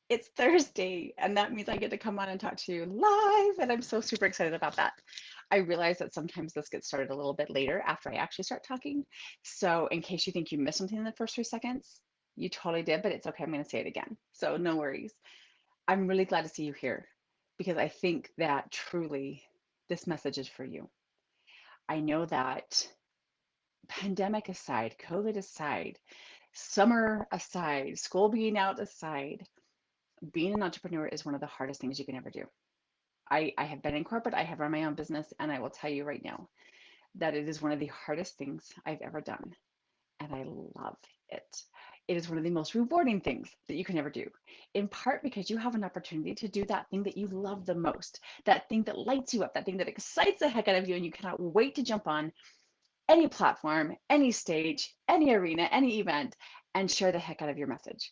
It's Thursday, and that means I get to come on and talk to you live, and I'm so super excited about that. I realize that sometimes this gets started a little bit later after I actually start talking. So, in case you think you missed something in the first 3 seconds, you totally did, but it's okay. I'm going to say it again. So, no worries. I'm really glad to see you here because I think that truly this message is for you. I know that pandemic aside, COVID aside, summer aside, school being out aside, being an entrepreneur is one of the hardest things you can ever do. I have been in corporate, I have run my own business, and I will tell you right now that it is one of the hardest things I've ever done. And I love it. It is one of the most rewarding things that you can ever do, in part because you have an opportunity to do that thing that you love the most, that thing that lights you up, that thing that excites the heck out of you, and you cannot wait to jump on any platform, any stage, any arena, any event, and share the heck out of your message.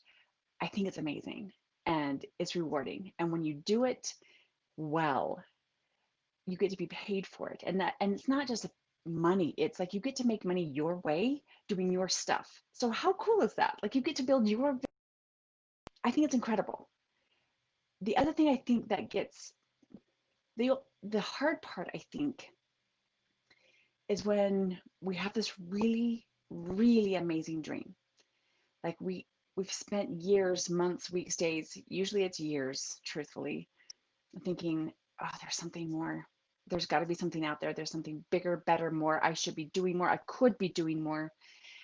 I think it's amazing and it's rewarding. And when you do it well, you get to be paid for it. And it's not just money. It's like you get to make money your way doing your stuff. So how cool is that? Like you get to build your I think it's incredible. The other thing I think that gets the hard part I think is when we have this really really amazing dream. Like we've spent years, months, weeks, days, usually it's years, truthfully, thinking, oh, there's something more. There's got to be something out there. There's something bigger, better, more. I should be doing more. I could be doing more.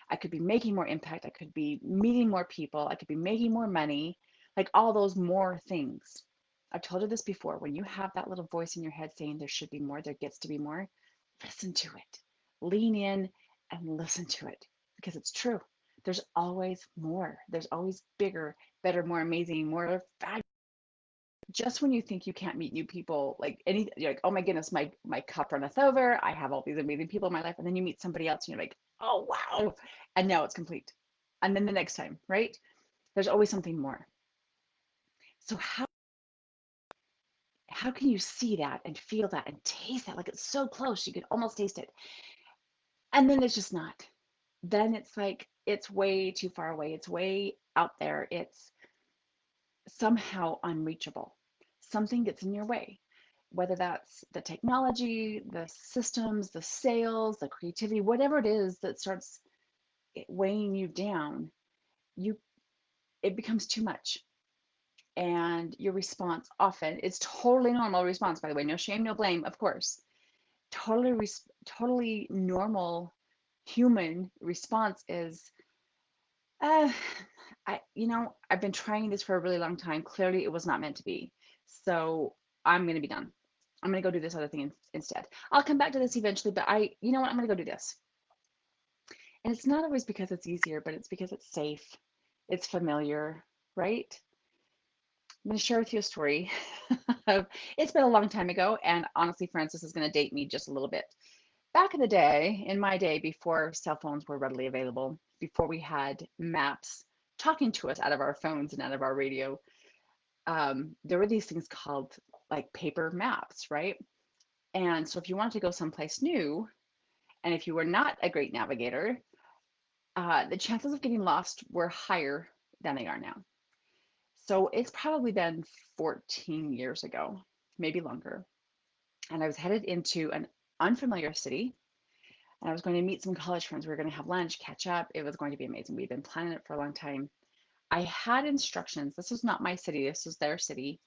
I could be making more impact. I could be meeting more people. I could be making more money. Like all those more things. I've told you this before. When you have that little voice in your head saying there should be more, there gets to be more, listen to it. Lean in and listen to it because it's true. There's always more. There's always bigger, better, more amazing, more fabulous. Just when you think you can't meet new people, like any, you're like, oh my goodness, my cup runneth over. I have all these amazing people in my life, and then you meet somebody else, and you're like, oh wow, and now it's complete. And then the next time, right? There's always something more. So how can you see that and feel that and taste that? Like it's so close, you can almost taste it, and then it's just not. Then it's like it's way too far away. It's way out there. It's somehow unreachable. Something gets in your way, whether that's the technology, the systems, the sales, the creativity, whatever it is that starts weighing you down, you it becomes too much. And your response often, it's totally normal response, by the way, no shame, no blame, of course. Totally normal human response is, uh, I've been trying this for a really long time. Clearly, it was not meant to be. So I'm going to be done. I'm going to go do this other thing instead. I'll come back to this eventually, but you know what? I'm going to go do this. And it's not always because it's easier, but it's because it's safe. It's familiar, right? I'm going to share with you a story. It's been a long time ago, and honestly, Francis is going to date me just a little bit. Back in the day, in my day, before cell phones were readily available, before we had maps talking to us out of our phones and out of our radio, there were these things called like paper maps, right? And so if you wanted to go someplace new, and if you were not a great navigator, the chances of getting lost were higher than they are now. So it's probably been 14 years ago, maybe longer. And I was headed into an unfamiliar city, and I was going to meet some college friends. We were going to have lunch, catch up. It was going to be amazing. We'd been planning it for a long time. I had instructions. This was not my city, this was their city.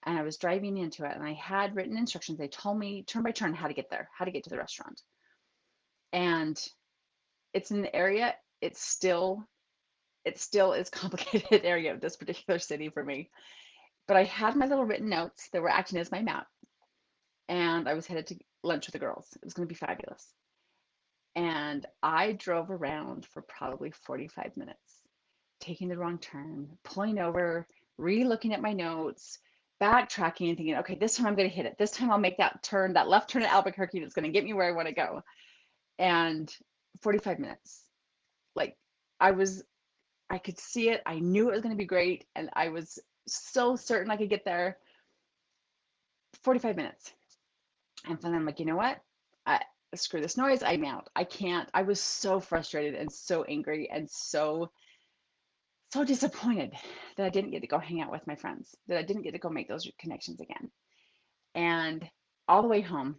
And I was driving into it and I had written instructions. They told me turn by turn how to get there, how to get to the restaurant. And it's an area, it still is a complicated area of this particular city for me. But I had my little written notes that were acting as my map. And I was headed to lunch with the girls. It was going to be fabulous. And I drove around for probably 45 minutes, taking the wrong turn, pulling over, re-looking at my notes, backtracking and thinking, okay, this time I'm going to hit it. This time I'll make that turn, that left turn at Albuquerque that's going to get me where I want to go. And 45 minutes. Like I was, I could see it. I knew it was going to be great. And I was so certain I could get there. 45 minutes. And then I'm like, you know what? I, Screw this noise. I'm out. I can't. I was so frustrated and so angry and so so disappointed that I didn't get to go hang out with my friends, that I didn't get to go make those connections again. And all the way home,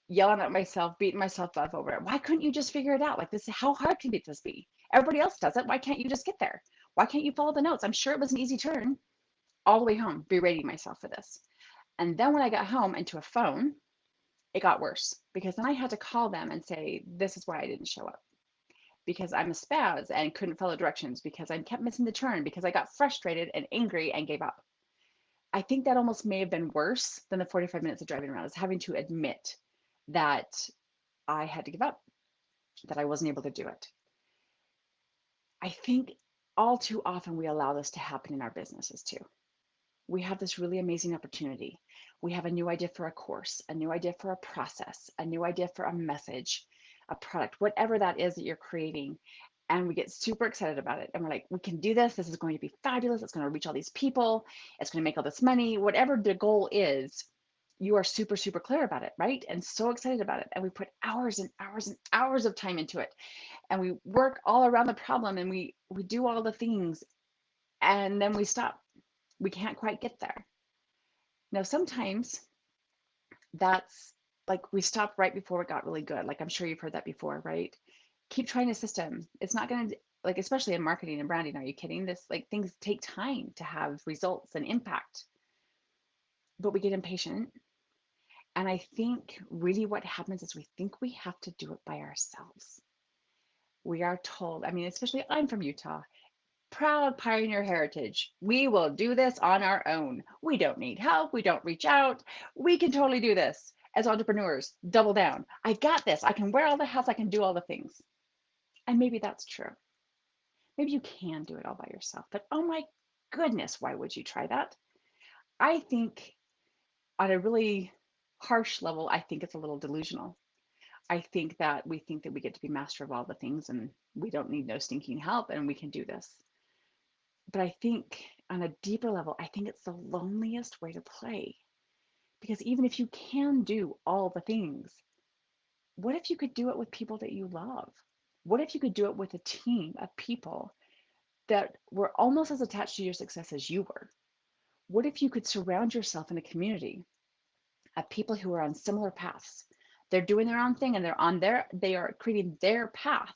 yelling at myself, beating myself up over it. Why couldn't you just figure it out? Like this, how hard can this be? Everybody else does it. Why can't you just get there? Why can't you follow the notes? I'm sure it was an easy turn. All the way home, berating myself for this. And then when I got home and to a phone, it got worse because then I had to call them and say, this is why I didn't show up. Because I'm a spaz and couldn't follow directions, because I kept missing the turn, because I got frustrated and angry and gave up. I think that almost may have been worse than the 45 minutes of driving around, is having to admit that I had to give up, that I wasn't able to do it. I think all too often we allow this to happen in our businesses too. We have this really amazing opportunity. We have a new idea for a course, a new idea for a process, a new idea for a message, a product, whatever that is that you're creating. And we get super excited about it. And we're like, we can do this. This is going to be fabulous. It's going to reach all these people. It's going to make all this money. Whatever the goal is, you are super, super clear about it, right? And so excited about it. And we put hours and hours and hours of time into it. And we work all around the problem and we do all the things. And then we stop. We can't quite get there. Now, sometimes that's like we stopped right before it got really good. Like I'm sure you've heard that before, right? Keep trying a system. It's not going to, like, especially in marketing and branding. Are you kidding? This, like, things take time to have results and impact, but we get impatient. And I think really what happens is we think we have to do it by ourselves. We are told, I mean, especially I'm from Utah, proud pioneer heritage. We will do this on our own. We don't need help. We don't reach out. We can totally do this. As entrepreneurs, double down. I got this. I can wear all the hats. I can do all the things. And maybe that's true. Maybe you can do it all by yourself. But oh my goodness, why would you try that? I think on a really harsh level, I think it's a little delusional. I think that we think that we get to be master of all the things and we don't need no stinking help and we can do this. But I think on a deeper level, I think it's the loneliest way to play. Because even if you can do all the things, what if you could do it with people that you love? What if you could do it with a team of people that were almost as attached to your success as you were? What if you could surround yourself in a community of people who are on similar paths? They're doing their own thing and they are creating their path,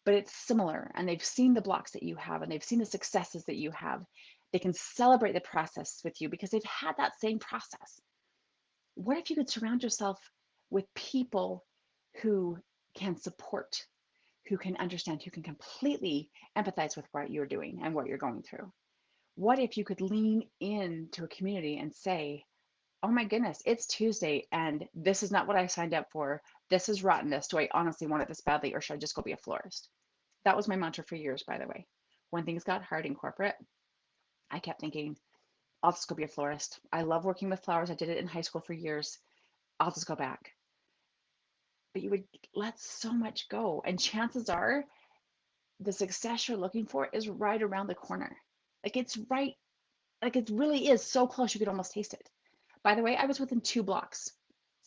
but it's similar and they've seen the blocks that you have and they've seen the successes that you have. They can celebrate the process with you because they've had that same process. What if you could surround yourself with people who can support, who can understand, who can completely empathize with what you're doing and what you're going through? What if you could lean into a community and say, oh my goodness, it's Tuesday and this is not what I signed up for. This is rottenness. Do I honestly want it this badly or should I just go be a florist? That was my mantra for years, by the way. When things got hard in corporate, I kept thinking, I'll just go be a florist. I love working with flowers. I did it in high school for years. I'll just go back. But you would let so much go. And chances are the success you're looking for is right around the corner. Like it's right, like it really is so close you could almost taste it. By the way, I was within 2 blocks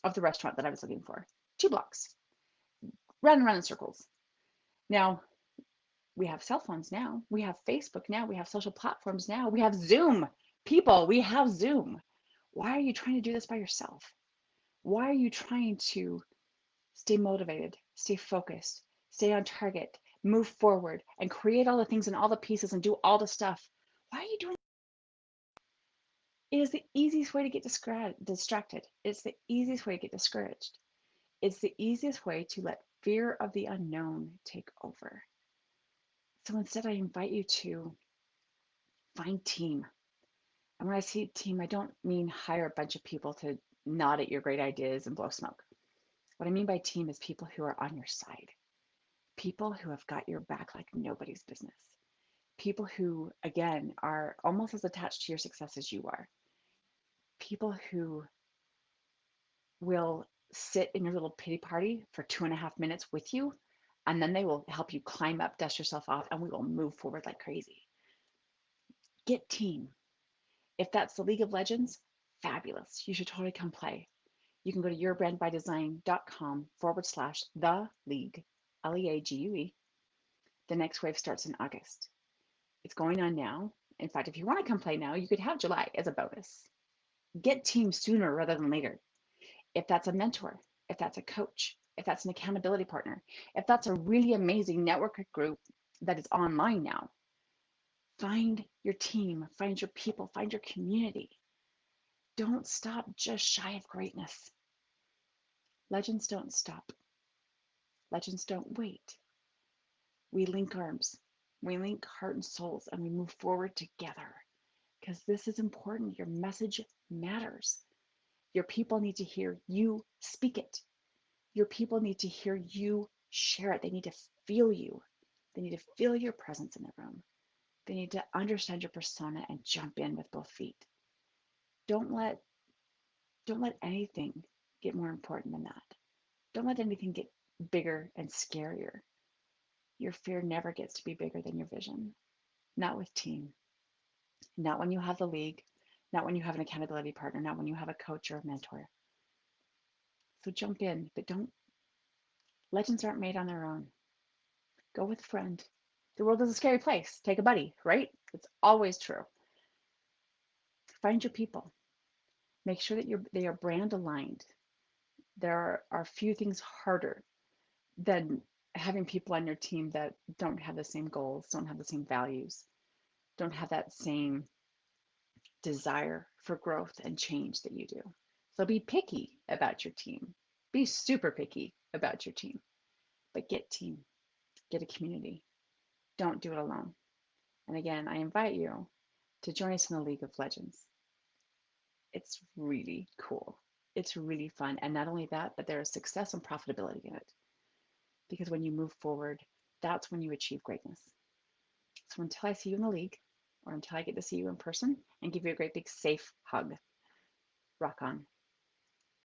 of the restaurant that I was looking for. 2 blocks. Running around in circles. Now, we have cell phones now. We have Facebook now. We have social platforms now. We have Zoom. People, we have Zoom. Why are you trying to do this by yourself? Why are you trying to stay motivated, stay focused, stay on target, move forward, and create all the things and all the pieces and do all the stuff? Why are you doing it? Is the easiest way to get distracted. It's the easiest way to get discouraged. It's the easiest way to let fear of the unknown take over. So instead, I invite you to find team. And when I say team, I don't mean hire a bunch of people to nod at your great ideas and blow smoke. What I mean by team is people who are on your side, people who have got your back like nobody's business, people who, again, are almost as attached to your success as you are, people who will sit in your little pity party for 2.5 minutes with you, and then they will help you climb up, dust yourself off, and we will move forward like crazy. Get team. If that's the League of Legends, fabulous. You should totally come play. You can go to yourbrandbydesign.com/the league, LEAGUE. The next wave starts in August. It's going on now. In fact, if you want to come play now, you could have July as a bonus. Get teams sooner rather than later. If that's a mentor, if that's a coach, if that's an accountability partner, if that's a really amazing network group that is online now, find your team, find your people, find your community. Don't stop just shy of greatness. Legends don't stop. Legends don't wait. We link arms, we link heart and souls, and we move forward together because this is important. Your message matters. Your people need to hear you speak it. Your people need to hear you share it. They need to feel you. They need to feel your presence in the room. They need to understand your persona and jump in with both feet. Don't let don't let anything get more important than that. Don't let anything get bigger and scarier. Your fear never gets to be bigger than your vision. Not with team. Not when you have the league. Not when you have an accountability partner. Not when you have a coach or a mentor. So jump in, but don't. Legends aren't made on their own. Go with a friend. The world is a scary place. Take a buddy, right? It's always true. Find your people. Make sure that they are brand aligned. There are few things harder than having people on your team that don't have the same goals, don't have the same values, don't have that same desire for growth and change that you do. So be picky about your team. Be super picky about your team, but get team, get a community. Don't do it alone. And again, I invite you to join us in the League of Legends. It's really cool. It's really fun. And not only that, but there is success and profitability in it. Because when you move forward, that's when you achieve greatness. So until I see you in the league, or until I get to see you in person and give you a great big safe hug, rock on.